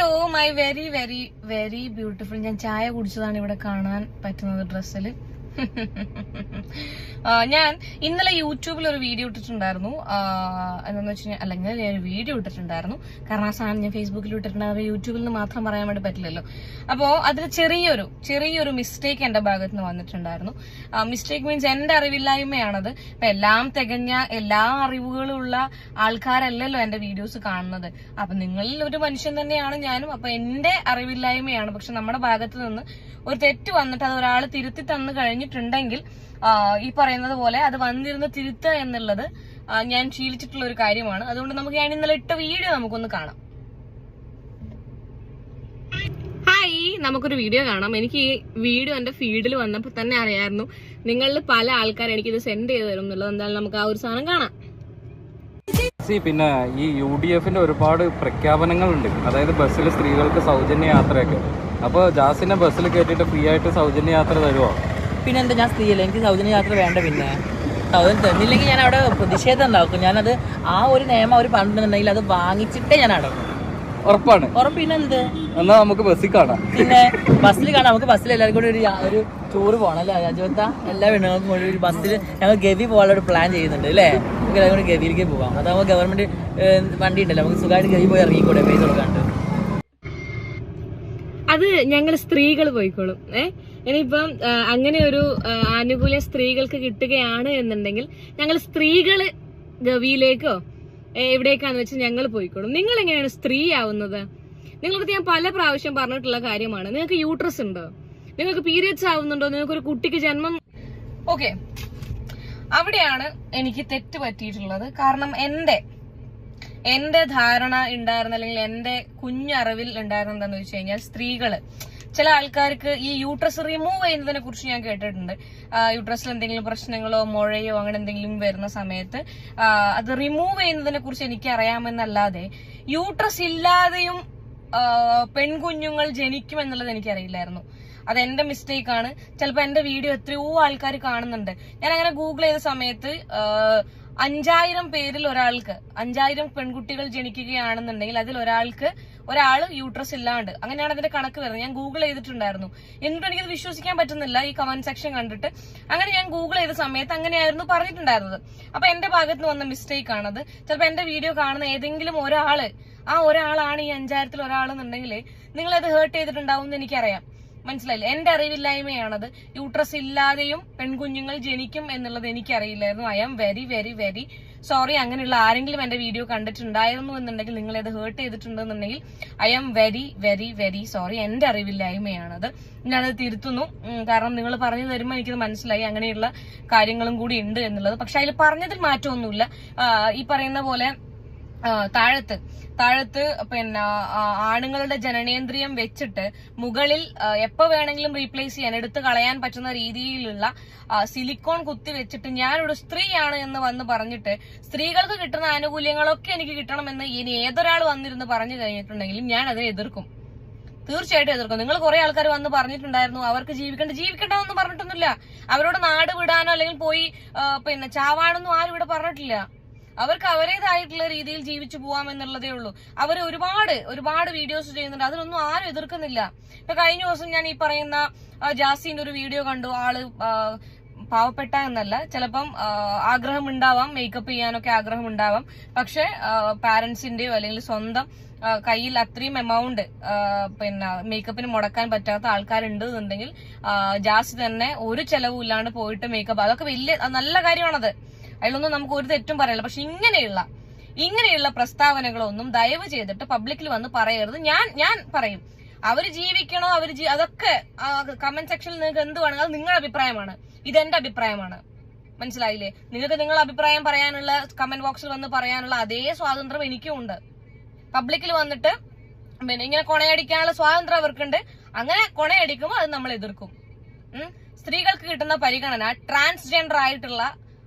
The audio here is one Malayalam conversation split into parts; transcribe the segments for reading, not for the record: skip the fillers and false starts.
Hello my very very very beautiful. ഞാൻ ചായ കുടിച്ചതാണ് ഇവിടെ കാണാൻ പറ്റുന്നത് ഡ്രസ്സിൽ. ഞാൻ ഇന്നലെ യൂട്യൂബിൽ ഒരു വീഡിയോ ഇട്ടിട്ടുണ്ടായിരുന്നു. എന്താന്ന് വെച്ച് കഴിഞ്ഞാൽ അല്ലെങ്കിൽ ഞാൻ ഒരു വീഡിയോ ഇട്ടിട്ടുണ്ടായിരുന്നു. കാരണം ആ സാധനം ഞാൻ ഫേസ്ബുക്കിൽ ഇട്ടിട്ടുണ്ടായിരുന്നു. യൂട്യൂബിൽ നിന്ന് മാത്രം പറയാൻ വേണ്ടി പറ്റില്ലല്ലോ. അപ്പോ അതിൽ ചെറിയൊരു മിസ്റ്റേക്ക് എന്റെ ഭാഗത്ത് നിന്ന് വന്നിട്ടുണ്ടായിരുന്നു. മിസ്റ്റേക്ക് മീൻസ് എന്റെ അറിവില്ലായ്മയാണത്. ഇപ്പൊ എല്ലാം തികഞ്ഞ എല്ലാ അറിവുകളും ഉള്ള ആൾക്കാരല്ലല്ലോ എന്റെ വീഡിയോസ് കാണുന്നത്. അപ്പൊ നിങ്ങളിൽ ഒരു മനുഷ്യൻ തന്നെയാണ് ഞാനും. അപ്പൊ എന്റെ അറിവില്ലായ്മയാണ്. പക്ഷെ നമ്മുടെ ഭാഗത്ത് നിന്ന് ഒരു തെറ്റ് വന്നിട്ട് അത് ഒരാൾ തിരുത്തി തന്നു കഴിഞ്ഞിട്ടുണ്ടെങ്കിൽ ഈ പറയുന്നത് പോലെ അത് വന്നിരുന്ന് തിരുത്തുക എന്നുള്ളത് ഞാൻ ശീലിച്ചിട്ടുള്ള ഒരു കാര്യമാണ്. അതുകൊണ്ട് നമുക്ക് ഞാൻ ഇന്നലെ ഇട്ട വീഡിയോ നമുക്കൊന്ന് കാണാം. ഹായ്, നമുക്കൊരു വീഡിയോ കാണാം. എനിക്ക് ഈ വീഡിയോ എന്റെ ഫീഡിൽ വന്നപ്പോൾ തന്നെ അറിയായിരുന്നു നിങ്ങളിൽ പല ആൾക്കാർ എനിക്കിത് സെൻഡ് ചെയ്ത് തരും എന്നുള്ളത്. എന്തായാലും നമുക്ക് ആ ഒരു സാധനം കാണാം. പിന്നെ ഈ UDFന്റെ ഒരുപാട് പ്രഖ്യാപനങ്ങളുണ്ട്. അതായത് ബസ്സിൽ സ്ത്രീകൾക്ക് സൗജന്യ യാത്രയൊക്കെ. അപ്പോൾ ജാസിനെ ബസ്സിൽ കയറ്റിയിട്ട് ഫ്രീ ആയിട്ട് സൗജന്യ യാത്ര തരുമോ? പിന്നെ എന്താ, ഞാൻ സ്ത്രീയല്ല, എനിക്ക് സൗജന്യ യാത്ര വേണ്ട. പിന്നെ സൗജന്യം തന്നില്ലെങ്കിൽ ഞാൻ അവിടെ പ്രതിഷേധം ഉണ്ടാക്കും. ഞാനത് ആ ഒരു നിയമം അവർ പറഞ്ഞിട്ടുണ്ടെങ്കിൽ അത് വാങ്ങിച്ചിട്ടേ ഞാൻ അടക്കും. ഉറപ്പാണ്? പിന്നെ എന്ത്, എന്നാ നമുക്ക് ബസ്സിൽ കാണാം. പിന്നെ ബസ്സിൽ കാണാം. നമുക്ക് ബസ്സിൽ എല്ലാവർക്കും കൂടി ഒരു ടൂർ പോകണം അല്ലേ രാജവത്ത? എല്ലാ പെണ്ണുങ്ങൾക്കും കൂടി ഒരു ബസ്സിൽ ഞങ്ങൾ ഗവി പോകാനുള്ള ഒരു പ്ലാൻ ചെയ്യുന്നുണ്ട് അല്ലേ? നമുക്ക് എല്ലാവരും കൂടി ഗവിയിലേക്ക് പോകാം. അതാകുമ്പോൾ ഗവൺമെന്റ് വണ്ടി ഉണ്ടല്ലോ, നമുക്ക് സുഖമായിട്ട് ഗവി പോയി ഇറങ്ങിക്കൂടെ പൈസ കൊടുക്കാണ്ട്. അത് ഞങ്ങൾ സ്ത്രീകൾ പോയിക്കോളും. ഇനിയിപ്പം അങ്ങനെ ഒരു ആനുകൂല്യം സ്ത്രീകൾക്ക് കിട്ടുകയാണ് എന്നുണ്ടെങ്കിൽ ഞങ്ങൾ സ്ത്രീകള് ഗവിയിലേക്കോ എവിടേക്കാന്ന് വെച്ച് ഞങ്ങൾ പോയിക്കോളും. നിങ്ങൾ എങ്ങനെയാണ് സ്ത്രീ ആവുന്നത്? നിങ്ങൾക്ക് ഞാൻ പല പ്രാവശ്യം പറഞ്ഞിട്ടുള്ള കാര്യമാണ്. നിങ്ങൾക്ക് യൂട്രസ് ഉണ്ടോ? നിങ്ങൾക്ക് പീരിയഡ്സ് ആവുന്നുണ്ടോ? നിങ്ങൾക്ക് ഒരു കുട്ടിക്ക് ജന്മം ഓക്കെ, അവിടെയാണ് എനിക്ക് തെറ്റ് പറ്റിയിട്ടുള്ളത്. കാരണം എന്റെ ധാരണ ഉണ്ടായിരുന്ന അല്ലെങ്കിൽ എന്റെ കുഞ്ഞറിവിൽ ഉണ്ടായിരുന്ന എന്താന്ന് വെച്ച് കഴിഞ്ഞാൽ സ്ത്രീകള് ചില ആൾക്കാർക്ക് ഈ യൂട്രസ് റിമൂവ് ചെയ്യുന്നതിനെ കുറിച്ച് ഞാൻ കേട്ടിട്ടുണ്ട്. യൂട്രസിൽ എന്തെങ്കിലും പ്രശ്നങ്ങളോ മുഴയോ അങ്ങനെ എന്തെങ്കിലും വരുന്ന സമയത്ത് അത് റിമൂവ് ചെയ്യുന്നതിനെ കുറിച്ച് എനിക്ക് അറിയാമെന്നല്ലാതെ യൂട്രസ് ഇല്ലാതെയും പെൺകുഞ്ഞുങ്ങൾ ജനിക്കും എന്നുള്ളത് എനിക്കറിയില്ലായിരുന്നു. അതെന്റെ മിസ്റ്റേക്ക് ആണ്. ചിലപ്പോൾ എന്റെ വീഡിയോ എത്രയോ ആൾക്കാർ കാണുന്നുണ്ട്. ഞാൻ അങ്ങനെ ഗൂഗിൾ ചെയ്ത സമയത്ത് 5000 പേരിൽ ഒരാൾക്ക് 5000 പെൺകുട്ടികൾ ജനിക്കുകയാണെന്നുണ്ടെങ്കിൽ അതിൽ ഒരാള് യൂട്രസ് ഇല്ലാണ്ട്, അങ്ങനെയാണ് അതിന്റെ കണക്ക് വരുന്നത്. ഞാൻ ഗൂഗിൾ ചെയ്തിട്ടുണ്ടായിരുന്നു. എന്നിട്ടും എനിക്കത് വിശ്വസിക്കാൻ പറ്റുന്നില്ല ഈ കമന്റ് സെക്ഷൻ കണ്ടിട്ട്. അങ്ങനെ ഞാൻ ഗൂഗിൾ ചെയ്ത സമയത്ത് അങ്ങനെയായിരുന്നു പറഞ്ഞിട്ടുണ്ടായിരുന്നത്. അപ്പൊ എന്റെ ഭാഗത്ത് നിന്ന് വന്ന മിസ്റ്റേക്ക് ആണത്. ചിലപ്പോൾ എന്റെ വീഡിയോ കാണുന്ന ഏതെങ്കിലും ആ ഒരാളാണ് ഈ 5000-ൽ ഒരാളെന്നുണ്ടെങ്കിൽ നിങ്ങളത് ഹേർട്ട് ചെയ്തിട്ടുണ്ടാവും എന്ന് എനിക്കറിയാം. മനസ്സിലായില്ലേ? എന്റെ അറിവില്ലായ്മയാണത്. യൂട്രസ് ഇല്ലാതെയും പെൺകുഞ്ഞുങ്ങൾ ജനിക്കും എന്നുള്ളത് എനിക്കറിയില്ലായിരുന്നു. I am very very very sorry. അങ്ങനെയുള്ള ആരെങ്കിലും എന്റെ വീഡിയോ കണ്ടിട്ടുണ്ടായിരുന്നു എന്നുണ്ടെങ്കിൽ നിങ്ങളത് ഹേർട്ട് ചെയ്തിട്ടുണ്ടെന്നുണ്ടെങ്കിൽ I am very very very sorry. എന്റെ അറിവില്ലായ്മയാണത്. ഞാനത് തിരുത്തുന്നു. കാരണം നിങ്ങൾ പറഞ്ഞു തരുമ്പോൾ എനിക്കത് മനസ്സിലായി അങ്ങനെയുള്ള കാര്യങ്ങളും കൂടി ഉണ്ട് എന്നുള്ളത്. പക്ഷെ അതിൽ പറഞ്ഞതിൽ മാറ്റമൊന്നുമില്ല. ഈ പറയുന്ന പോലെ താഴത്ത് പിന്നെ ആണുങ്ങളുടെ ജനനേന്ദ്രിയം വെച്ചിട്ട് മുകളിൽ എപ്പോ വേണമെങ്കിലും റീപ്ലേസ് ചെയ്യാൻ എടുത്തു കളയാൻ പറ്റുന്ന രീതിയിലുള്ള സിലിക്കോൺ കുത്തി വെച്ചിട്ട് ഞാനൊരു സ്ത്രീയാണ് എന്ന് വന്ന് പറഞ്ഞിട്ട് സ്ത്രീകൾക്ക് കിട്ടുന്ന ആനുകൂല്യങ്ങളൊക്കെ എനിക്ക് കിട്ടണമെന്ന് ഇനി ഏതൊരാൾ വന്നിരുന്ന് പറഞ്ഞു കഴിഞ്ഞിട്ടുണ്ടെങ്കിലും ഞാൻ അതിനെ എതിർക്കും. തീർച്ചയായിട്ടും എതിർക്കും. നിങ്ങൾ കുറെ ആൾക്കാർ വന്ന് പറഞ്ഞിട്ടുണ്ടായിരുന്നു അവർക്ക് ജീവിക്കണ്ടെന്നൊന്നും പറഞ്ഞിട്ടൊന്നുമില്ല. അവരോട് നാട് വിടാനോ അല്ലെങ്കിൽ പോയി പിന്നെ ചാവാനൊന്നും ആരും ഇവിടെ പറഞ്ഞിട്ടില്ല. അവർക്ക് അവരേതായിട്ടുള്ള രീതിയിൽ ജീവിച്ചു പോവാമെന്നുള്ളതേ ഉള്ളൂ. അവർ ഒരുപാട് വീഡിയോസ് ചെയ്യുന്നുണ്ട്. അതിനൊന്നും ആരും എതിർക്കുന്നില്ല. ഇപ്പൊ കഴിഞ്ഞ ദിവസം ഞാൻ ഈ പറയുന്ന ജാസിന്റെ ഒരു വീഡിയോ കണ്ടു. ആള് പാവപ്പെട്ട എന്നല്ല, ചിലപ്പം ആഗ്രഹം ഉണ്ടാവാം, മേക്കപ്പ് ചെയ്യാനൊക്കെ ആഗ്രഹം ഉണ്ടാവാം. പക്ഷെ പാരന്റ്സിന്റെയോ അല്ലെങ്കിൽ സ്വന്തം കയ്യിൽ അത്രയും എമൗണ്ട് പിന്നെ മേക്കപ്പിന് മുടക്കാൻ പറ്റാത്ത ആൾക്കാരുണ്ട് എന്നുണ്ടെങ്കിൽ ജാസി തന്നെ ഒരു ചെലവും ഇല്ലാണ്ട് പോയിട്ട് മേക്കപ്പ്, അതൊക്കെ വലിയ നല്ല കാര്യമാണത്. അതിലൊന്നും നമുക്ക് ഒരു തെറ്റും പറയില്ല. പക്ഷെ ഇങ്ങനെയുള്ള പ്രസ്താവനകളൊന്നും ദയവ് ചെയ്തിട്ട് പബ്ലിക്കിൽ വന്ന് പറയരുത്. ഞാൻ പറയും, അവര് ജീവിക്കണോ അതൊക്കെ കമന്റ് സെക്ഷനിൽ നിങ്ങൾക്ക് എന്ത് വേണമെങ്കിൽ അത് നിങ്ങളുടെ അഭിപ്രായമാണ്. ഇതെന്റെ അഭിപ്രായമാണ്. മനസ്സിലായില്ലേ? നിങ്ങൾക്ക് നിങ്ങളുടെ അഭിപ്രായം പറയാനുള്ള കമന്റ് ബോക്സിൽ വന്ന് പറയാനുള്ള അതേ സ്വാതന്ത്ര്യം എനിക്കും ഉണ്ട്. പബ്ലിക്കിൽ വന്നിട്ട് പിന്നെ ഇങ്ങനെ കൊണയടിക്കാനുള്ള സ്വാതന്ത്ര്യം അവർക്കുണ്ട്. അങ്ങനെ കൊണയടിക്കുമ്പോൾ അത് നമ്മൾ എതിർക്കും. സ്ത്രീകൾക്ക് കിട്ടുന്ന പരിഗണന ട്രാൻസ്ജെൻഡർ ആയിട്ടുള്ള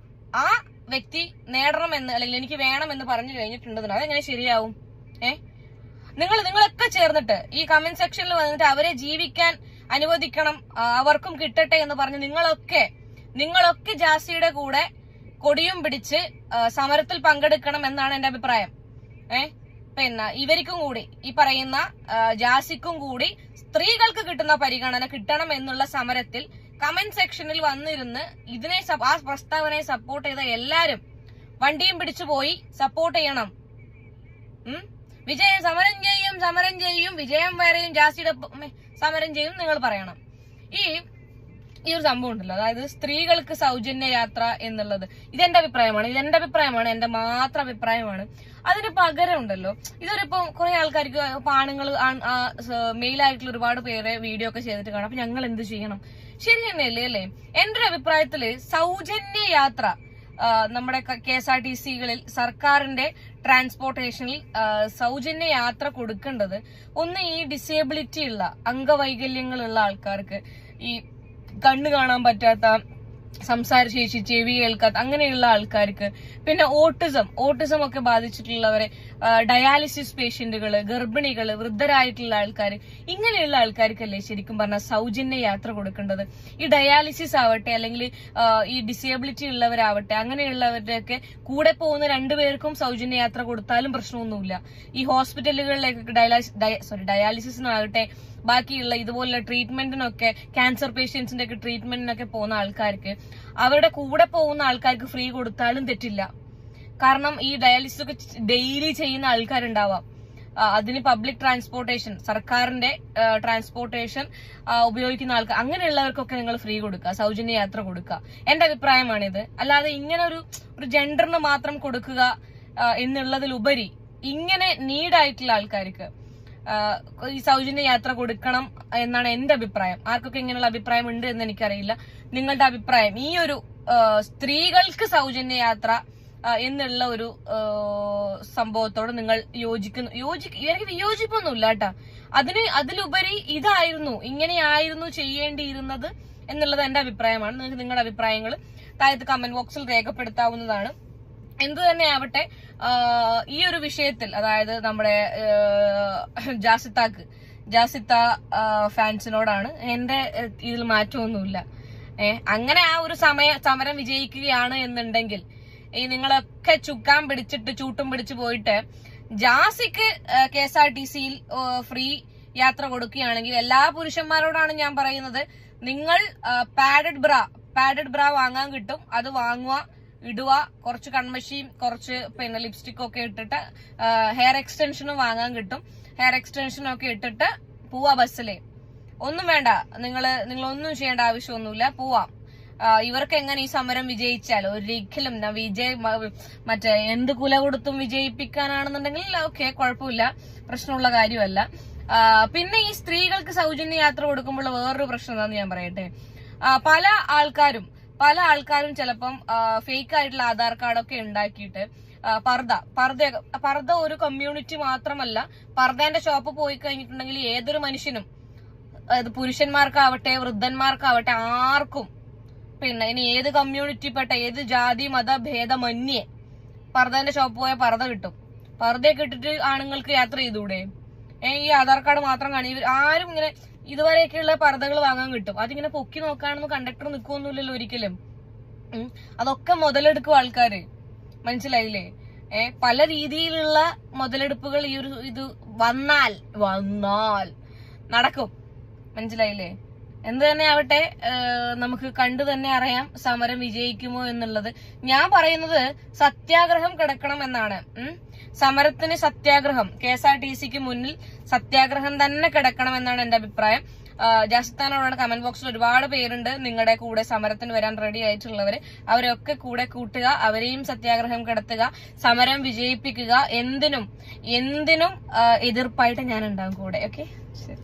ആ വ്യക്തി നേടണമെന്ന് അല്ലെങ്കിൽ എനിക്ക് വേണമെന്ന് പറഞ്ഞു കഴിഞ്ഞിട്ടുണ്ടെന്ന് അതെങ്ങനെ ശരിയാവും? നിങ്ങളൊക്കെ ചേർന്നിട്ട് ഈ കമന്റ് സെക്ഷനിൽ വന്നിട്ട് അവരെ ജീവിക്കാൻ അനുവദിക്കണം, അവർക്കും കിട്ടട്ടെ എന്ന് പറഞ്ഞ് നിങ്ങളൊക്കെ ജാസിയുടെ കൂടെ കൊടിയും പിടിച്ച് സമരത്തിൽ പങ്കെടുക്കണം എന്നാണ് എന്റെ അഭിപ്രായം. പിന്നെ ഇവർക്കും കൂടി ഈ പറയുന്ന ജാസിക്കും കൂടി സ്ത്രീകൾക്ക് കിട്ടുന്ന പരിഗണന കിട്ടണം എന്നുള്ള സമരത്തിൽ കമന്റ് സെക്ഷനിൽ വന്നിരുന്ന് ആ പ്രസ്താവനയെ സപ്പോർട്ട് ചെയ്ത എല്ലാരും വണ്ടിയും പിടിച്ചു പോയി സപ്പോർട്ട് ചെയ്യണം. വിജയം സമരം ചെയ്യും വിജയം വേറെയും ജാസിയുടെ സമരം ചെയ്യും നിങ്ങൾ പറയണം. ഈ ഒരു സംഭവം ഉണ്ടല്ലോ, അതായത് സ്ത്രീകൾക്ക് സൗജന്യ യാത്ര എന്നുള്ളത് ഇതെന്റെ അഭിപ്രായമാണ്, എന്റെ മാത്രം അഭിപ്രായമാണ്. അതിന് പകരം ഉണ്ടല്ലോ, ഇതൊരിപ്പം കുറെ ആൾക്കാർക്ക് ആണുങ്ങൾ മെയിലായിട്ടുള്ള ഒരുപാട് പേരെ വീഡിയോ ഒക്കെ ചെയ്തിട്ട് കാണാം. അപ്പൊ ഞങ്ങൾ എന്ത് ചെയ്യണം? ശരി തന്നെയല്ലേ അല്ലേ? എന്റെ ഒരു അഭിപ്രായത്തില് സൗജന്യ യാത്ര നമ്മുടെ KSRTCകളിൽ സർക്കാരിന്റെ ട്രാൻസ്പോർട്ടേഷനിൽ സൗജന്യ യാത്ര കൊടുക്കേണ്ടത് ഒന്ന് ഈ ഡിസേബിലിറ്റി ഉള്ള അംഗവൈകല്യങ്ങളുള്ള ആൾക്കാർക്ക്, ഈ കണ്ണ് കാണാൻ പറ്റാത്ത, സംസാരശേഷി ചെവി കേൾക്കാത്ത അങ്ങനെയുള്ള ആൾക്കാർക്ക്, പിന്നെ ഓട്ടിസം ഒക്കെ ബാധിച്ചിട്ടുള്ളവരെ, ഡയാലിസിസ് പേഷ്യന്റുകള്, ഗർഭിണികള്, വൃദ്ധരായിട്ടുള്ള ആൾക്കാർ, ഇങ്ങനെയുള്ള ആൾക്കാർക്കല്ലേ ശരിക്കും പറഞ്ഞാൽ സൗജന്യ യാത്ര കൊടുക്കേണ്ടത്. ഈ ഡയാലിസിസ് ആവട്ടെ അല്ലെങ്കിൽ ഈ ഡിസേബിലിറ്റി ഉള്ളവരാവട്ടെ അങ്ങനെയുള്ളവരുടെയൊക്കെ കൂടെ പോകുന്ന രണ്ടുപേർക്കും സൗജന്യ യാത്ര കൊടുത്താലും പ്രശ്നമൊന്നുമില്ല. ഈ ഹോസ്പിറ്റലുകളിലേക്ക് ഡയാലിസിസിനാകട്ടെ ബാക്കിയുള്ള ഇതുപോലുള്ള ട്രീറ്റ്മെന്റിനൊക്കെ, ക്യാൻസർ പേഷ്യൻസിന്റെ ഒക്കെ ട്രീറ്റ്മെന്റിനൊക്കെ പോകുന്ന ആൾക്കാർക്ക്, അവരുടെ കൂടെ പോകുന്ന ആൾക്കാർക്ക് ഫ്രീ കൊടുത്താലും തെറ്റില്ല. കാരണം ഈ ഡയാലിസിസ് ഒക്കെ ഡെയിലി ചെയ്യുന്ന ആൾക്കാരുണ്ടാവാം. അതിന് പബ്ലിക് ട്രാൻസ്പോർട്ടേഷൻ, സർക്കാരിന്റെ ട്രാൻസ്പോർട്ടേഷൻ ഉപയോഗിക്കുന്ന ആൾക്കാർ, അങ്ങനെയുള്ളവർക്കൊക്കെ നിങ്ങൾ ഫ്രീ കൊടുക്കുക, സൗജന്യ യാത്ര കൊടുക്കുക. എന്റെ അഭിപ്രായമാണിത്. അല്ലാതെ ഇങ്ങനെ ഒരു ജെൻഡറിന് മാത്രം കൊടുക്കുക എന്നുള്ളതിലുപരി ഇങ്ങനെ നീഡായിട്ടുള്ള ആൾക്കാർക്ക് ഈ സൗജന്യ യാത്ര കൊടുക്കണം എന്നാണ് എന്റെ അഭിപ്രായം. ആർക്കൊക്കെ ഇങ്ങനെയുള്ള അഭിപ്രായം ഉണ്ട് എന്ന് എനിക്കറിയില്ല. നിങ്ങളുടെ അഭിപ്രായം, ഈ ഒരു സ്ത്രീകൾക്ക് സൗജന്യ യാത്ര എന്നുള്ള ഒരു സംഭവത്തോട് നിങ്ങൾ വിയോജിപ്പൊന്നുമില്ല കേട്ടാ. അതിലുപരി ഇങ്ങനെയായിരുന്നു ചെയ്യേണ്ടിയിരുന്നത് എന്നുള്ളത് എന്റെ അഭിപ്രായമാണ്. നിങ്ങൾക്ക് നിങ്ങളുടെ അഭിപ്രായങ്ങൾ താഴത്ത് കമന്റ് ബോക്സിൽ രേഖപ്പെടുത്താവുന്നതാണ്. എന്തു തന്നെ ആവട്ടെ, ഈ ഒരു വിഷയത്തിൽ, അതായത് നമ്മുടെ ജാസിത്ത ഫാൻസിനോടാണ് എന്റെ ഇതിൽ മാറ്റമൊന്നുമില്ല. അങ്ങനെ ആ ഒരു സമരം വിജയിക്കുകയാണ് എന്നുണ്ടെങ്കിൽ, ഈ നിങ്ങളൊക്കെ ചൂട്ടും പിടിച്ചു പോയിട്ട് ജാസിക്ക് KSRTCയിൽ ഫ്രീ യാത്ര കൊടുക്കുകയാണെങ്കിൽ, എല്ലാ പുരുഷന്മാരോടാണ് ഞാൻ പറയുന്നത്, നിങ്ങൾ പാഡഡ് ബ്രാ വാങ്ങാൻ കിട്ടും. അത് വാങ്ങുക, ഇടുക, കുറച്ച് കൺമഷിയും കുറച്ച് പിന്നെ ലിപ്സ്റ്റിക്കും ഒക്കെ ഇട്ടിട്ട്, ഹെയർ എക്സ്റ്റൻഷനും വാങ്ങാൻ കിട്ടും. ഹെയർ എക്സ്റ്റൻഷനും ഒക്കെ ഇട്ടിട്ട് പോവാ ബസ്സിലെ. ഒന്നും വേണ്ട, നിങ്ങളൊന്നും ചെയ്യേണ്ട ആവശ്യമൊന്നുമില്ല, പോവാം. ഇവർക്ക് എങ്ങനെ ഈ സമരം വിജയിച്ചാൽ, ഒരിക്കലും മറ്റേ എന്ത് കുല കൊടുത്തും വിജയിപ്പിക്കാനാണെന്നുണ്ടെങ്കിൽ ഓക്കെ, കുഴപ്പമില്ല, പ്രശ്നമുള്ള കാര്യമല്ല. പിന്നെ ഈ സ്ത്രീകൾക്ക് സൗജന്യ യാത്ര കൊടുക്കുമ്പോൾ വേറൊരു പ്രശ്നം എന്താണെന്ന് ഞാൻ പറയട്ടെ. പല ആൾക്കാരും ചിലപ്പം ഫേക്ക് ആയിട്ടുള്ള ആധാർ കാർഡൊക്കെ ഉണ്ടാക്കിയിട്ട് പർദ്ദ ഒരു കമ്മ്യൂണിറ്റി മാത്രമല്ല, പർദ്ദേന്റെ ഷോപ്പ് പോയി കഴിഞ്ഞിട്ടുണ്ടെങ്കിൽ ഏതൊരു മനുഷ്യനും, അത് പുരുഷന്മാർക്കാവട്ടെ വൃദ്ധന്മാർക്കാവട്ടെ ആർക്കും, പിന്നെ ഇനി ഏത് കമ്മ്യൂണിറ്റിപ്പെട്ട ഏത് ജാതി മത ഭേദമന്യേ പർദ്ദേന്റെ ഷോപ്പ് പോയാൽ പർദ്ദ കിട്ടും. പർദ്ദയൊക്കെ ഇട്ടിട്ട് ആണുങ്ങൾക്ക് യാത്ര ചെയ്തൂടെ? ഈ ആധാർ കാർഡ് മാത്രം ആരും ഇങ്ങനെ ഇതുവരെയൊക്കെയുള്ള പർദ്ദകൾ വാങ്ങാൻ കിട്ടും. അതിങ്ങനെ പൊക്കി നോക്കാനൊന്നും കണ്ടക്ടർ നിൽക്കൊന്നുമില്ലല്ലോ ഒരിക്കലും. അതൊക്കെ മുതലെടുക്കും ആൾക്കാര്, മനസ്സിലായില്ലേ? പല രീതിയിലുള്ള മുതലെടുപ്പുകൾ ഇത് വന്നാൽ നടക്കും, മനസ്സിലായില്ലേ? എന്ത് തന്നെ ആവട്ടെ, നമുക്ക് കണ്ടു തന്നെ അറിയാം സമരം വിജയിക്കുമോ എന്നുള്ളത്. ഞാൻ പറയുന്നത് സത്യാഗ്രഹം കിടക്കണം എന്നാണ്. സമരത്തിന് സത്യാഗ്രഹം, KSRTCക്ക് മുന്നിൽ സത്യാഗ്രഹം തന്നെ കിടക്കണം എന്നാണ് എന്റെ അഭിപ്രായം. ജാസിത്താനോടാണ് കമന്റ് ബോക്സിൽ ഒരുപാട് പേരുണ്ട് നിങ്ങളുടെ കൂടെ സമരത്തിന് വരാൻ റെഡി ആയിട്ടുള്ളവര്. അവരൊക്കെ കൂടെ കൂട്ടുക, അവരെയും സത്യാഗ്രഹം കിടത്തുക, സമരം വിജയിപ്പിക്കുക. എന്തിനും എതിർപ്പായിട്ട് ഞാൻ ഉണ്ടാവും കൂടെ. ഓക്കെ, ശരി.